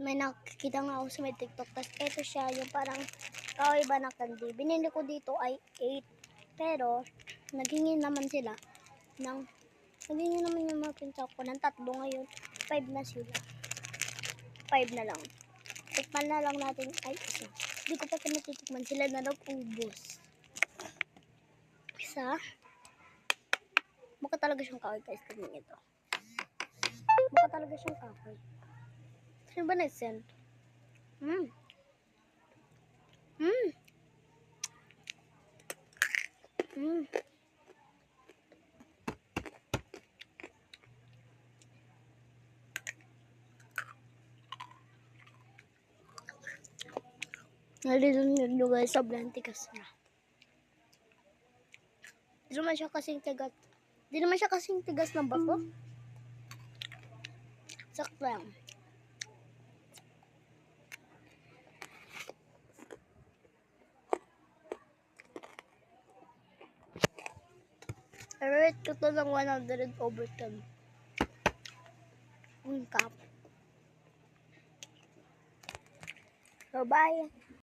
may nakikita nga ako sa may TikTok. Tapos ito siya, yung parang kakaiba na candy. Binili ko dito ay 8. Pero, naghingi naman yung mga pinsa ko ng 3 ngayon. 5 na sila. 5 na lang. Tikman na lang natin ay isa. Hindi ko pa pinatitikman. Sila na nag-ubos. Isa. Mukha talaga siyang kahoy guys. Tignan ito. Mukha talaga siyang kahoy. Sino ba na-send? Nalilunig nyo guys, sobrang tigas na. Di naman siya kasing tigas ng bato. Sakto lang. I-rate ko to ng 100/10. Cup. So, bye!